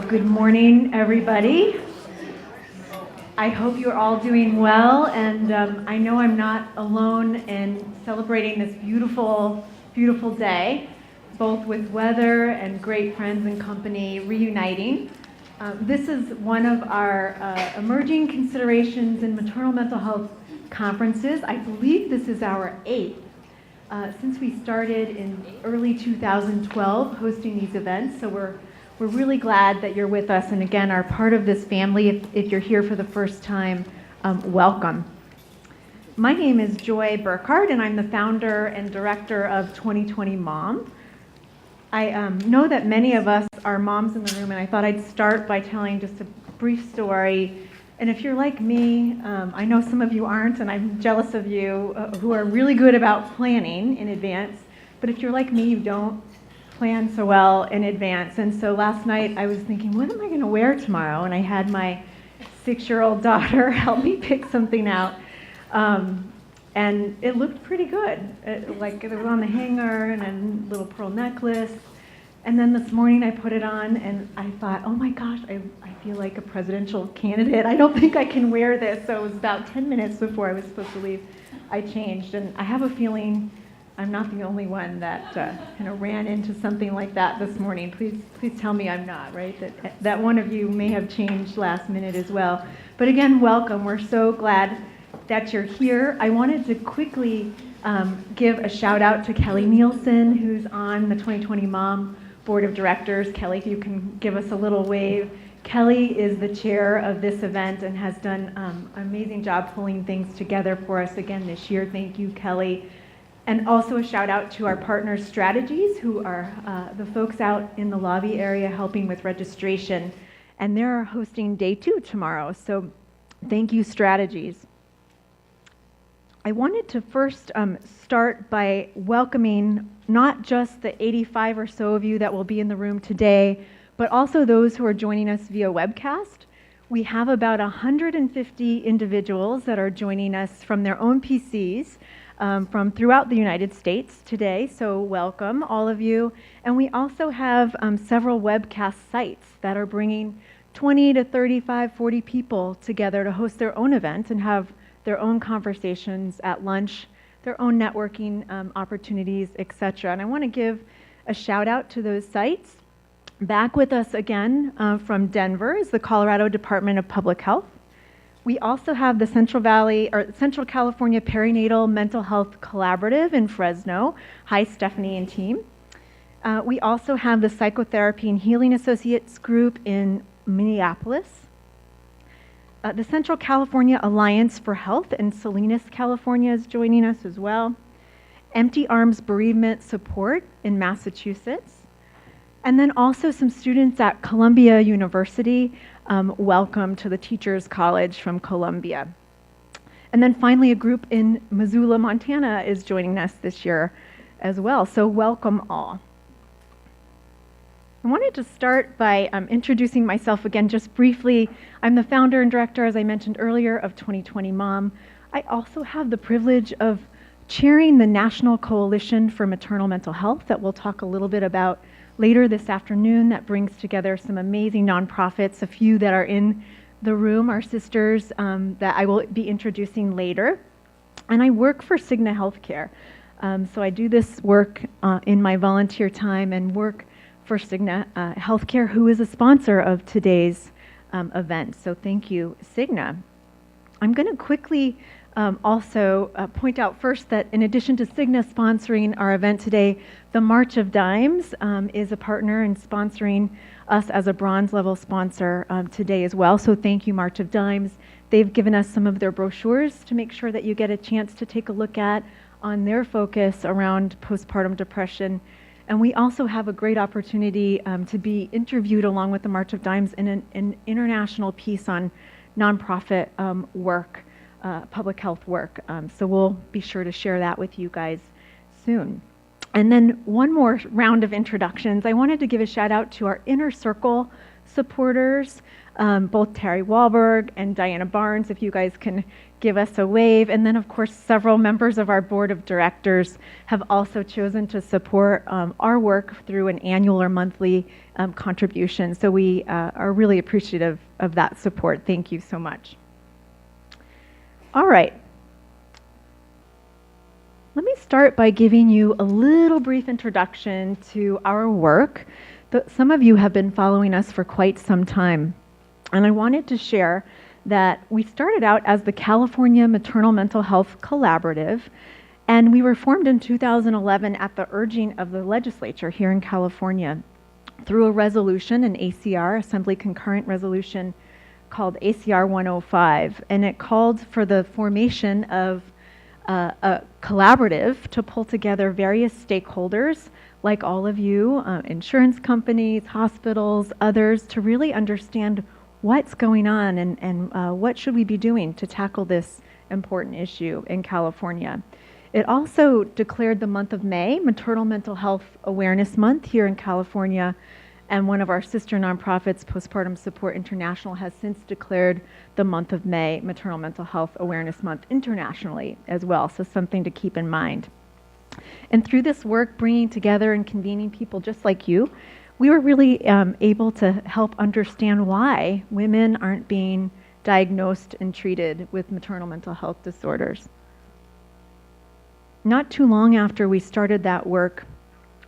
Good morning, everybody. I hope you're all doing well, and I know I'm not alone in celebrating this beautiful, beautiful day, both with weather and great friends and company reuniting. This is one of our emerging considerations in maternal mental health conferences. I believe this is our 8th. Since we started in early 2012 hosting these events, so we're really glad that you're with us and again are part of this family. If you're here for the first time, welcome. My name is Joy Burkhardt and I'm the founder and director of 2020 Mom. I know that many of us are moms in the room, and I thought I'd start by telling just a brief story. And if you're like me, I know some of you aren't, and I'm jealous of you who are really good about planning in advance. But if you're like me, you don't plan so well in advance. And so last night I was thinking, what am I going to wear tomorrow? And I had my 6-year-old daughter help me pick something out. And it looked pretty good. Like it was on the hanger and a little pearl necklace. And then this morning I put it on and I thought, oh my gosh, I feel like a presidential candidate. I don't think I can wear this. So it was about 10 minutes before I was supposed to leave, I changed. And I have a feeling I'm not the only one that kind of ran into something like that this morning. Please tell me I'm not, right? That one of you may have changed last minute as well. But again, welcome. We're so glad that you're here. I wanted to quickly give a shout out to Kelly Nielsen, who's on the 2020 Mom Board of Directors. Kelly, if you can give us a little wave. Kelly is the chair of this event and has done an amazing job pulling things together for us again this year. Thank you, Kelly. And also a shout out to our partners, Strategies, who are the folks out in the lobby area helping with registration. And they're hosting day 2 tomorrow. So thank you, Strategies. I wanted to first start by welcoming not just the 85 or so of you that will be in the room today, but also those who are joining us via webcast. We have about 150 individuals that are joining us from their own PCs from throughout the United States today, so welcome all of you. And we also have several webcast sites that are bringing 20 to 35, 40 people together to host their own event and have their own conversations at lunch, their own networking opportunities, etc. And I want to give a shout out to those sites. Back with us again from Denver is the Colorado Department of Public Health. We also have the Central California Perinatal Mental Health Collaborative in Fresno. Hi, Stephanie and team. We also have the Psychotherapy and Healing Associates group in Minneapolis. The Central California Alliance for Health in Salinas, California is joining us as well. Empty Arms Bereavement Support in Massachusetts. And then also some students at Columbia University. Welcome to the Teachers College from Columbia. And then finally, a group in Missoula, Montana is joining us this year as well. So welcome all. I wanted to start by introducing myself again just briefly. I'm the founder and director, as I mentioned earlier, of 2020 Mom. I also have the privilege of chairing the National Coalition for Maternal Mental Health that we'll talk a little bit about later this afternoon, that brings together some amazing nonprofits. A few that are in the room are sisters that I will be introducing later. And I work for Cigna Healthcare. So I do this work in my volunteer time and work for Cigna Healthcare, who is a sponsor of today's event. So thank you, Cigna. I'm going to quickly also point out first that in addition to Cigna sponsoring our event today, the March of Dimes is a partner in sponsoring us as a bronze level sponsor today as well. So thank you, March of Dimes. They've given us some of their brochures to make sure that you get a chance to take a look at on their focus around postpartum depression. And we also have a great opportunity to be interviewed along with the March of Dimes in an international piece on nonprofit work. Public health work. So we'll be sure to share that with you guys soon. And then one more round of introductions. I wanted to give a shout out to our Inner Circle supporters, both Terry Wahlberg and Diana Barnes, if you guys can give us a wave. And then, of course, several members of our board of directors have also chosen to support our work through an annual or monthly contribution. So we are really appreciative of that support. Thank you so much. All right. Let me start by giving you a little brief introduction to our work. Some of you have been following us for quite some time, and I wanted to share that we started out as the California Maternal Mental Health Collaborative, and we were formed in 2011 at the urging of the legislature here in California through a resolution, an ACR, Assembly Concurrent Resolution called ACR 105, and it called for the formation of a collaborative to pull together various stakeholders like all of you, insurance companies, hospitals, others, to really understand what's going on and what should we be doing to tackle this important issue in California. It also declared the month of May Maternal Mental Health Awareness Month here in California, and one of our sister nonprofits, Postpartum Support International, has since declared the month of May Maternal Mental Health Awareness Month internationally as well, so something to keep in mind. And through this work, bringing together and convening people just like you, we were really able to help understand why women aren't being diagnosed and treated with maternal mental health disorders. Not too long after we started that work,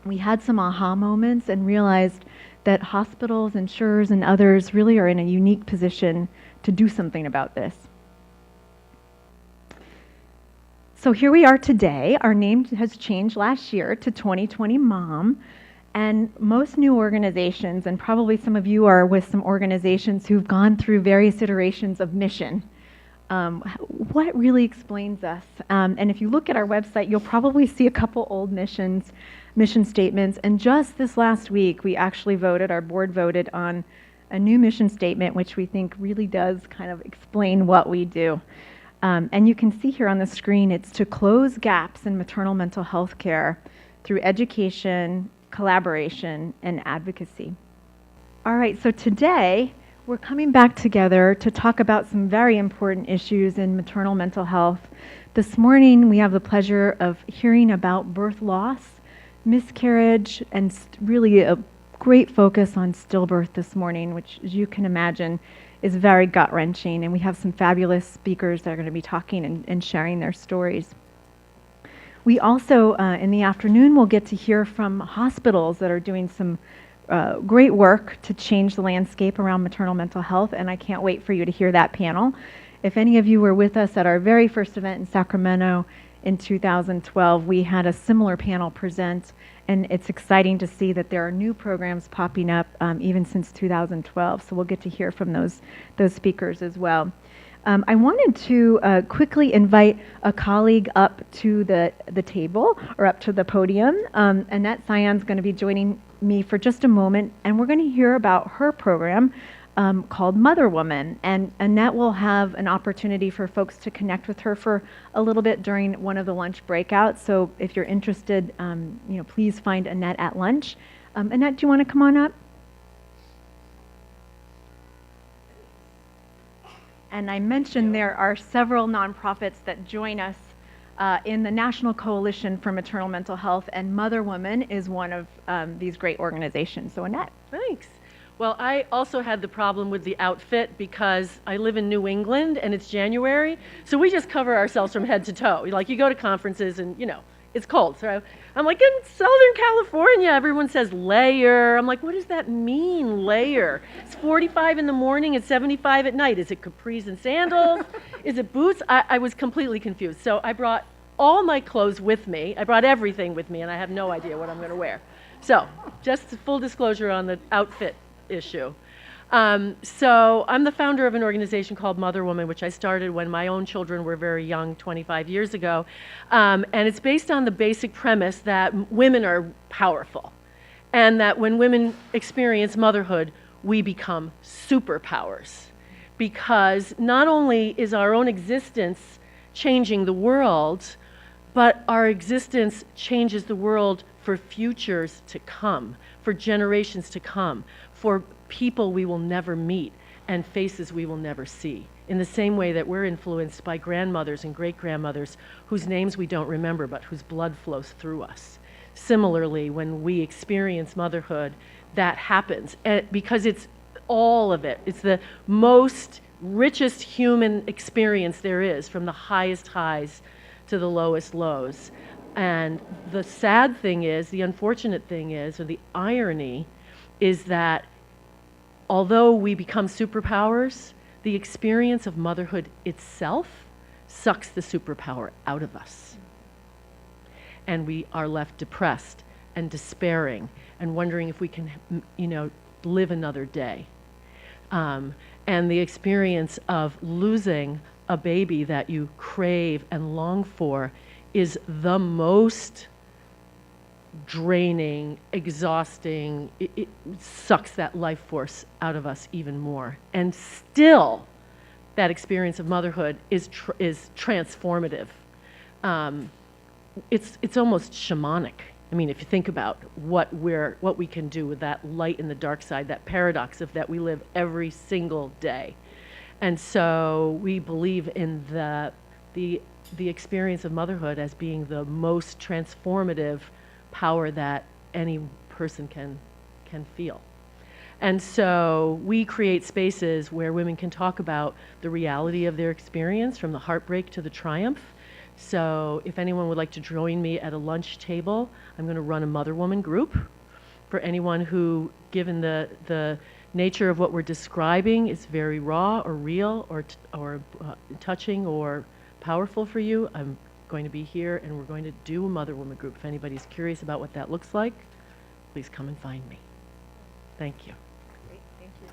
we had some aha moments and realized that hospitals, insurers, and others really are in a unique position to do something about this. So here we are today. Our name has changed last year to 2020 Mom, and most new organizations, and probably some of you are with some organizations who've gone through various iterations of mission. What really explains us? And if you look at our website, you'll probably see a couple old mission statements. And just this last week, we actually our board voted on a new mission statement, which we think really does kind of explain what we do. And you can see here on the screen, it's to close gaps in maternal mental health care through education, collaboration, and advocacy. All right, so today, we're coming back together to talk about some very important issues in maternal mental health. This morning, we have the pleasure of hearing about birth loss, miscarriage, and really a great focus on stillbirth this morning, which, as you can imagine, is very gut-wrenching. And we have some fabulous speakers that are going to be talking and sharing their stories. We also, in the afternoon, will get to hear from hospitals that are doing some great work to change the landscape around maternal mental health, and I can't wait for you to hear that panel. If any of you were with us at our very first event in Sacramento in 2012, we had a similar panel present, and it's exciting to see that there are new programs popping up even since 2012, so we'll get to hear from those speakers as well. I wanted to quickly invite a colleague up to the table, or up to the podium. Annette Sion's going to be joining me for just a moment, and we're going to hear about her program called Mother Woman. And Annette will have an opportunity for folks to connect with her for a little bit during one of the lunch breakouts. So if you're interested, please find Annette at lunch. Annette, do you want to come on up? And I mentioned there are several nonprofits that join us in the National Coalition for Maternal Mental Health, and Mother Woman is one of these great organizations. So Annette. Thanks. Well, I also had the problem with the outfit because I live in New England and it's January, so we just cover ourselves from head to toe. Like, you go to conferences and, it's cold. So I'm like, in Southern California, everyone says layer. I'm like, what does that mean, layer? It's 45 in the morning, it's 75 at night. Is it capris and sandals? Is it boots? I was completely confused. So I brought all my clothes with me. I brought everything with me, and I have no idea what I'm going to wear. So just full disclosure on the outfit issue. So I'm the founder of an organization called Mother Woman, which I started when my own children were very young, 25 years ago. And it's based on the basic premise that women are powerful, and that when women experience motherhood, we become superpowers. Because not only is our own existence changing the world, but our existence changes the world for futures to come, for generations to come, for people we will never meet and faces we will never see. In the same way that we're influenced by grandmothers and great-grandmothers whose names we don't remember but whose blood flows through us. Similarly, when we experience motherhood, that happens because it's all of it. It's the most richest human experience there is, from the highest highs to the lowest lows. And the sad thing is, the unfortunate thing is, or the irony is that although we become superpowers, the experience of motherhood itself sucks the superpower out of us. And we are left depressed and despairing and wondering if we can, live another day. And the experience of losing a baby that you crave and long for is the most draining, exhausting. It sucks that life force out of us even more. And still, that experience of motherhood is transformative. It's almost shamanic. I mean, if you think about what we can do with that light and the dark side, that paradox of that we live every single day. And so we believe in the experience of motherhood as being the most transformative power that any person can feel. And so we create spaces where women can talk about the reality of their experience, from the heartbreak to the triumph. So if anyone would like to join me at a lunch table, I'm going to run a mother-woman group for anyone who, given the nature of what we're describing, is very raw or real or touching or powerful for you. I'm going to be here, and we're going to do a mother-woman group. If anybody's curious about what that looks like, please come and find me. Thank you. Great, thank you.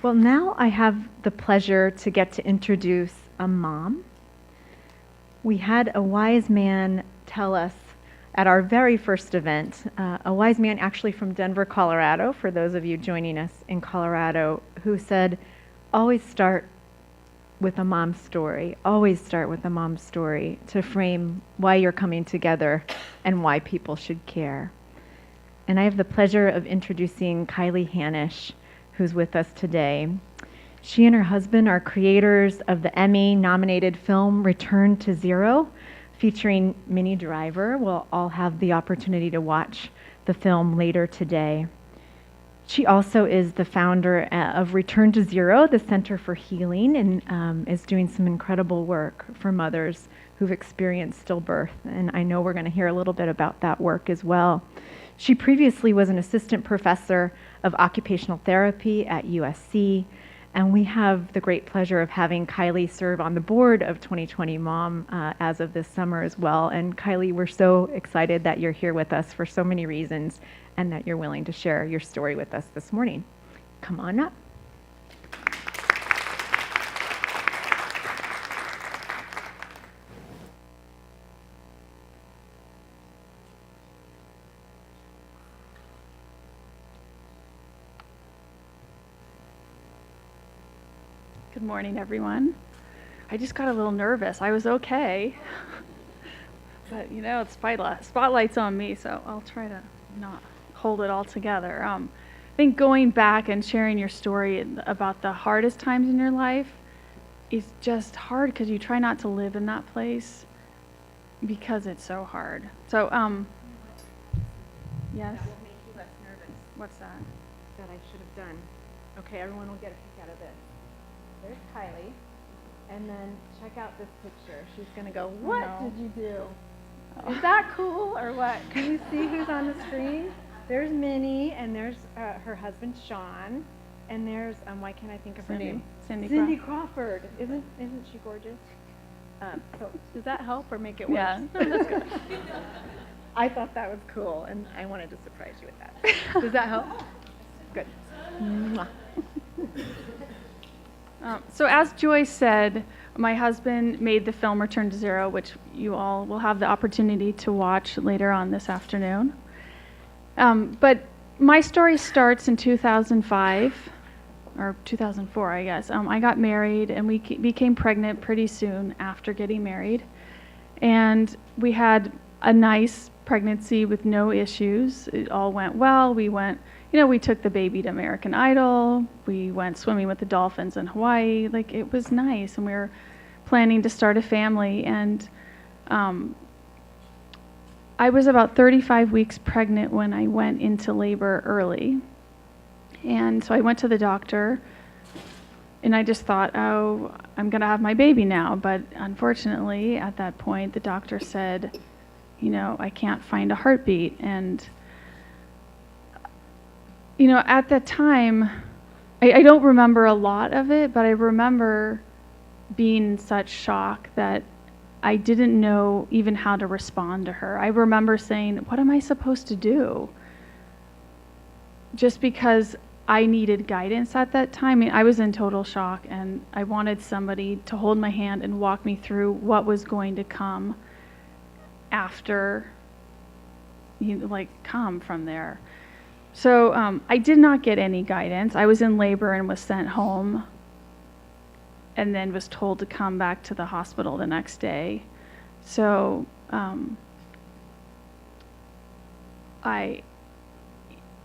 Well, now I have the pleasure to get to introduce a mom. We had a wise man tell us at our very first event, a wise man actually from Denver, Colorado, for those of you joining us in Colorado, who said, always start with a mom's story. Always start with a mom's story to frame why you're coming together and why people should care. And I have the pleasure of introducing Kiley Hanish, who's with us today. She and her husband are creators of the Emmy-nominated film Return to Zero, featuring Minnie Driver. We'll all have the opportunity to watch the film later today. She also is the founder of Return to Zero, the Center for Healing, and is doing some incredible work for mothers who've experienced stillbirth. And I know we're going to hear a little bit about that work as well. She previously was an assistant professor of occupational therapy at USC, and we have the great pleasure of having Kiley serve on the board of 2020 Mom as of this summer as well. And Kiley, we're so excited that you're here with us for so many reasons, and that you're willing to share your story with us this morning. Come on up. Good morning, everyone. I just got a little nervous. I was okay, but the spotlight's on me, so I'll try to not hold it all together. I think going back and sharing your story about the hardest times in your life is just hard because you try not to live in that place because it's so hard. So, yes? That will make you less nervous. What's that? That I should have done. Okay, everyone will get a kick out of this. There's Kiley, and then check out this picture. She's going to go, what did you do? Is that cool or what? Can you see who's on the screen? There's Minnie, and there's her husband, Sean, and there's, why can't I think of her name? Cindy Crawford. Isn't she gorgeous? So does that help or make it worse? Yeah. No, that's good. I thought that was cool, and I wanted to surprise you with that. Does that help? Good. Mwah. So as Joy said, my husband made the film Return to Zero, which you all will have the opportunity to watch later on this afternoon. But my story starts in 2005, or 2004, I guess. I got married, and we became pregnant pretty soon after getting married. And we had a nice pregnancy with no issues. It all went well. We took the baby to American Idol. We went swimming with the dolphins in Hawaii. Like, it was nice, and we were planning to start a family. And I was about 35 weeks pregnant when I went into labor early. And so I went to the doctor, and I just thought, oh, I'm going to have my baby now. But unfortunately, at that point, the doctor said, I can't find a heartbeat. And, at that time, I don't remember a lot of it, but I remember being in such shock that I didn't know even how to respond to her. I remember saying, what am I supposed to do? Just because I needed guidance at that time. I mean, I was in total shock, and I wanted somebody to hold my hand and walk me through what was going to come after, come from there. So I did not get any guidance. I was in labor and was sent home, and then was told to come back to the hospital the next day. So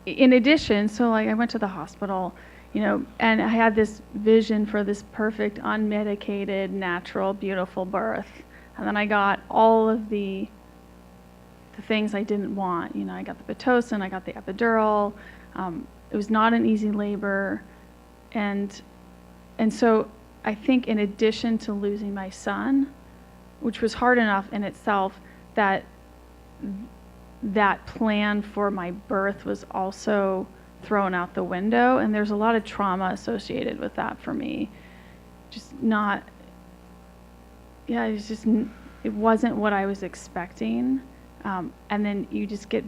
in addition, I went to the hospital, and I had this vision for this perfect, unmedicated, natural, beautiful birth. And then I got all of the things I didn't want. I got the Pitocin, I got the epidural. It was not an easy labor. And so I think, in addition to losing my son, which was hard enough in itself, that plan for my birth was also thrown out the window, and there's a lot of trauma associated with that for me. It wasn't what I was expecting, and then you just get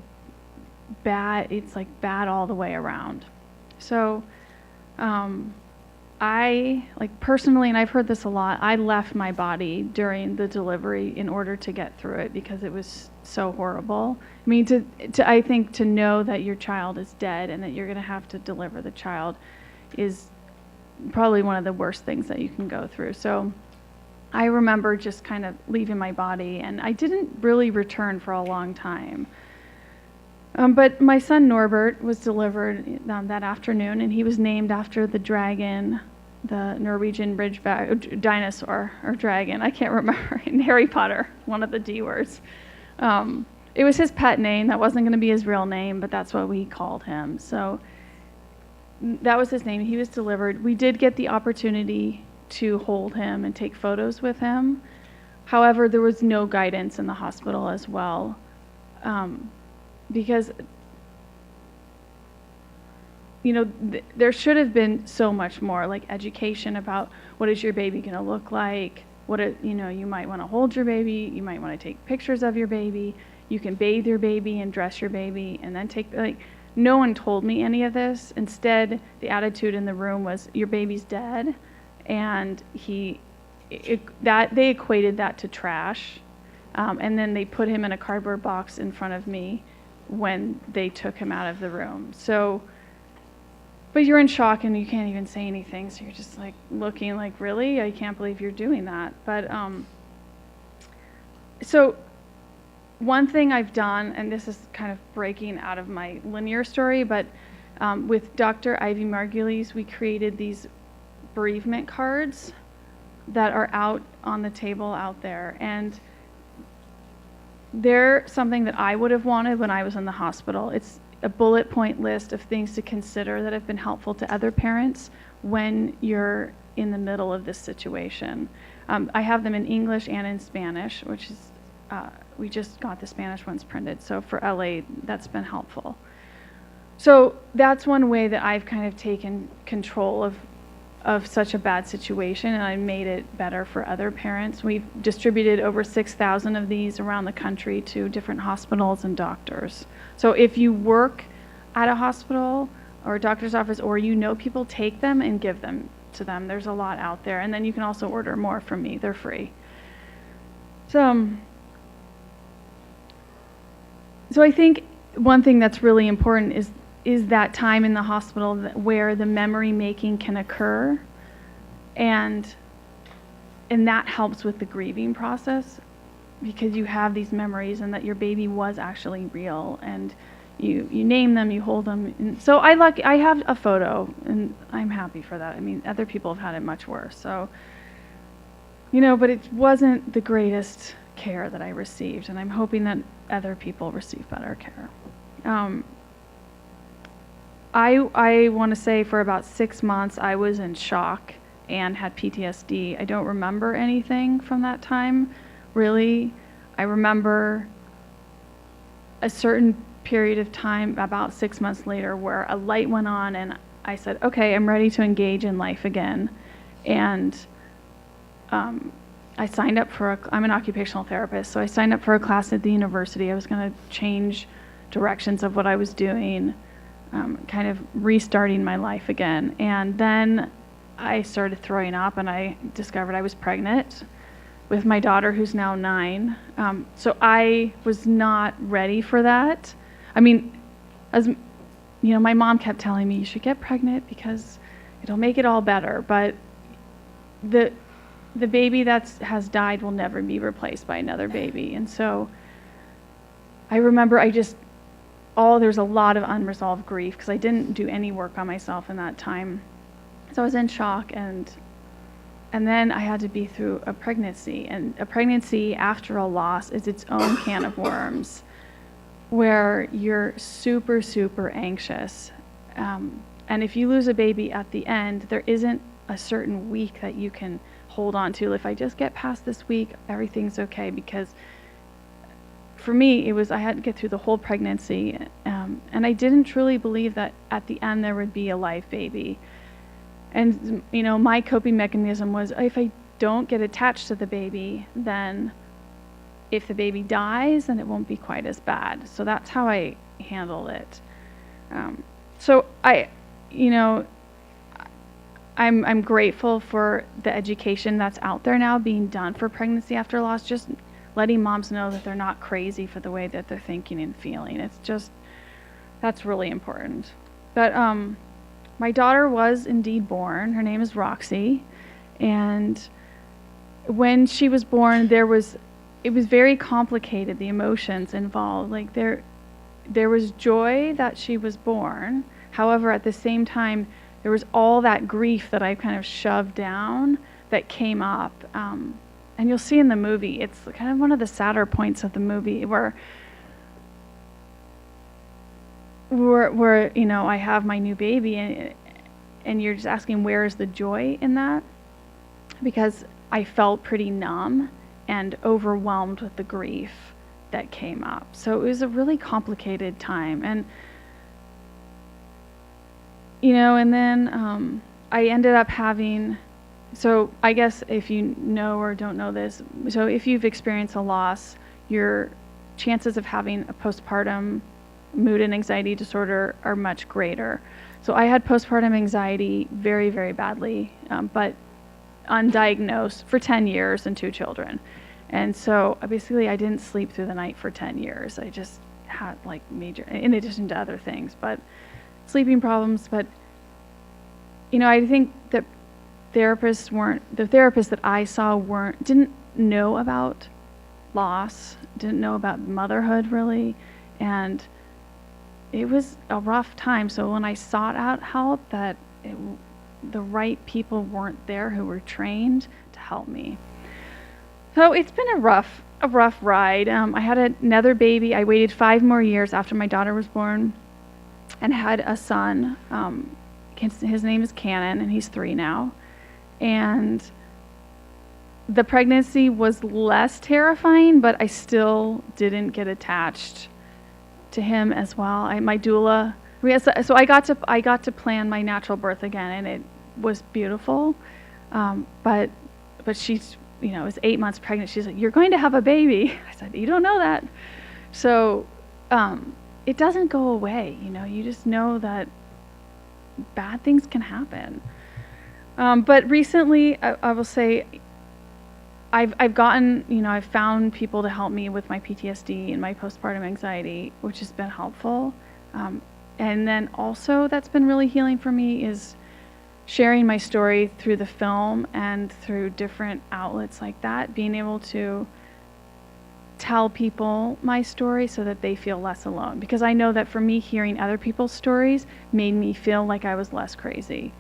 bad. It's like bad all the way around. So I, personally, and I've heard this a lot, I left my body during the delivery in order to get through it, because it was so horrible. I mean, I think to know that your child is dead and that you're going to have to deliver the child is probably one of the worst things that you can go through. So I remember just kind of leaving my body, and I didn't really return for a long time. But my son Norbert was delivered that afternoon, and he was named after the dragon, the Norwegian dinosaur or dragon. I can't remember. In Harry Potter, one of the D words. It was his pet name. That wasn't going to be his real name, but that's what we called him. So that was his name. He was delivered. We did get the opportunity to hold him and take photos with him. However, there was no guidance in the hospital as well. Because, there should have been so much more, education about what is your baby going to look like, you might want to hold your baby, you might want to take pictures of your baby, you can bathe your baby and dress your baby, and then no one told me any of this. Instead, the attitude in the room was, your baby's dead, and they equated that to trash, and then they put him in a cardboard box in front of me when they took him out of the room. So, but you're in shock and you can't even say anything, so you're just looking really? I can't believe you're doing that. But so one thing I've done, and this is kind of breaking out of my linear story, but with Dr. Ivy Margulies, we created these bereavement cards that are out on the table out there, and they're something that I would have wanted when I was in the hospital. It's a bullet point list of things to consider that have been helpful to other parents when you're in the middle of this situation. I have them in English and in Spanish, which is, we just got the Spanish ones printed, so for LA, that's been helpful. So that's one way that I've kind of taken control of such a bad situation, and I made it better for other parents. We've distributed over 6,000 of these around the country to different hospitals and doctors. So if you work at a hospital or a doctor's office, or people, take them and give them to them. There's a lot out there, and then you can also order more from me. They're free. So I think one thing that's really important is that time in the hospital where the memory making can occur, and that helps with the grieving process. because you have these memories and that your baby was actually real, and you name them, you hold them. And so I have a photo, and I'm happy for that. I mean, other people have had it much worse. So, but it wasn't the greatest care that I received, and I'm hoping that other people receive better care. I want to say for about 6 months I was in shock and had PTSD. I don't remember anything from that time, really. I remember a certain period of time, about 6 months later, where a light went on and I said, okay, I'm ready to engage in life again. And I signed up I'm an occupational therapist, so I signed up for a class at the university. I was going to change directions of what I was doing, kind of restarting my life again. And then I started throwing up, and I discovered I was pregnant with my daughter, who's now 9. So I was not ready for that. I mean, my mom kept telling me, you should get pregnant because it'll make it all better. But the baby that has died will never be replaced by another baby. And so I remember there's a lot of unresolved grief because I didn't do any work on myself in that time. So I was in shock, and then I had to be through a pregnancy. And a pregnancy after a loss is its own can of worms, where you're super, super anxious. And if you lose a baby at the end, there isn't a certain week that you can hold on to. If I just get past this week, everything's okay. Because for me, I had to get through the whole pregnancy. And I didn't truly believe that at the end there would be a live baby. And, my coping mechanism was, if I don't get attached to the baby, then if the baby dies, then it won't be quite as bad. So that's how I handled it. So I'm grateful for the education that's out there now being done for pregnancy after loss, just letting moms know that they're not crazy for the way that they're thinking and feeling. That's really important. But my daughter was indeed born. Her name is Roxy. And when she was born, it was very complicated, the emotions involved. Like there was joy that she was born. However, at the same time, there was all that grief that I kind of shoved down that came up. And you'll see in the movie, it's kind of one of the sadder points of the movie where I have my new baby, and you're just asking, where is the joy in that? Because I felt pretty numb and overwhelmed with the grief that came up. So it was a really complicated time. And and then I ended up having, so I guess if you know or don't know this, so if you've experienced a loss, your chances of having a postpartum mood and anxiety disorder are much greater. So I had postpartum anxiety very, very badly, but undiagnosed for 10 years and 2 children. And so basically I didn't sleep through the night for 10 years. I just had major, in addition to other things, but sleeping problems. But, I think that the therapists that I saw didn't know about loss, didn't know about motherhood really. And it was a rough time. So when I sought out help, the right people weren't there who were trained to help me. So it's been a rough ride. I had another baby. I waited 5 more years after my daughter was born and had a son. His name is Cannon, and he's 3 now. And the pregnancy was less terrifying, but I still didn't get attached to him as well. My doula. So I got to plan my natural birth again, and it was beautiful. But she's, was 8 months pregnant. She's like, "You're going to have a baby." I said, "You don't know that." So it doesn't go away. You just know that bad things can happen. But recently, I will say, I've gotten, I've found people to help me with my PTSD and my postpartum anxiety, which has been helpful. And then also that's been really healing for me is sharing my story through the film and through different outlets like that, being able to tell people my story so that they feel less alone. Because I know that for me, hearing other people's stories made me feel like I was less crazy.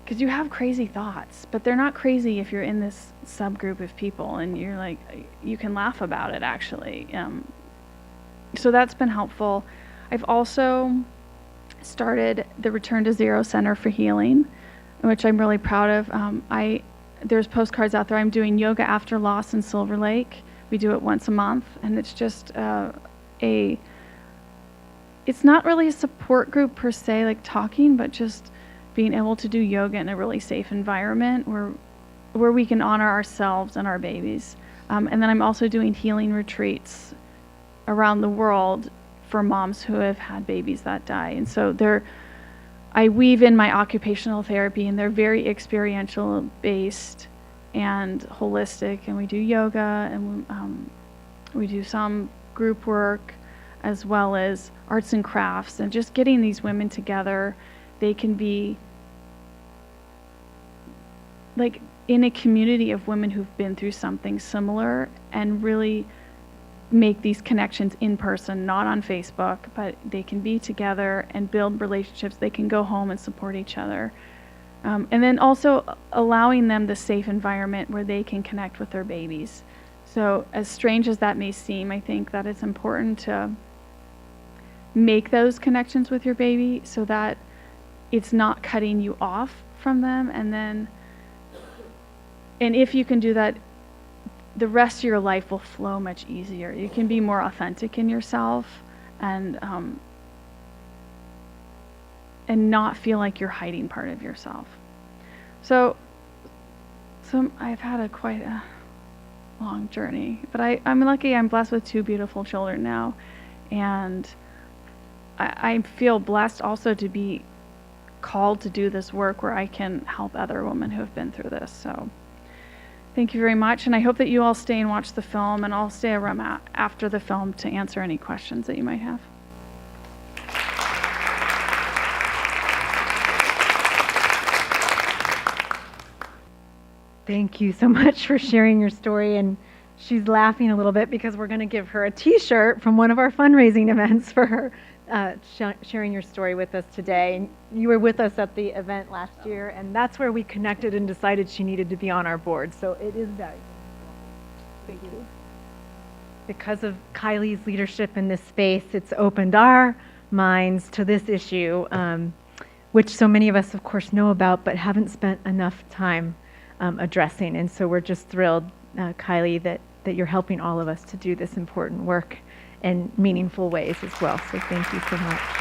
Because you have crazy thoughts, but they're not crazy if you're in this subgroup of people and you're like, you can laugh about it actually. So that's been helpful. I've also started the Return to Zero Center for Healing, which I'm really proud of. There's postcards out there. I'm doing yoga after loss in Silver Lake. We do it once a month, and it's just it's not really a support group per se, like talking, but just being able to do yoga in a really safe environment where we can honor ourselves and our babies. And then I'm also doing healing retreats around the world for moms who have had babies that die. And so I weave in my occupational therapy, and they're very experiential based and holistic, and we do yoga, and we do some group work as well as arts and crafts, and just getting these women together. They can be like in a community of women who've been through something similar and really make these connections in person, not on Facebook, but they can be together and build relationships. They can go home and support each other. And then also allowing them the safe environment where they can connect with their babies. So as strange as that may seem, I think that it's important to make those connections with your baby so that it's not cutting you off from them. And if you can do that, the rest of your life will flow much easier. You can be more authentic in yourself and not feel like you're hiding part of yourself. So I've had quite a long journey, but I'm lucky. I'm blessed with 2 beautiful children now, and I feel blessed also to be called to do this work where I can help other women who have been through this. So thank you very much, and I hope that you all stay and watch the film, and I'll stay around after the film to answer any questions that you might have. Thank you so much for sharing your story. And she's laughing a little bit because we're going to give her a t-shirt from one of our fundraising events for her sharing your story with us today. And you were with us at the event last year, and that's where we connected and decided she needed to be on our board. So it is valuable. Thank you. Because of Kiley's leadership in this space, it's opened our minds to this issue, which so many of us, of course, know about, but haven't spent enough time addressing. And so we're just thrilled, Kiley, that you're helping all of us to do this important work in meaningful ways as well. So thank you so much.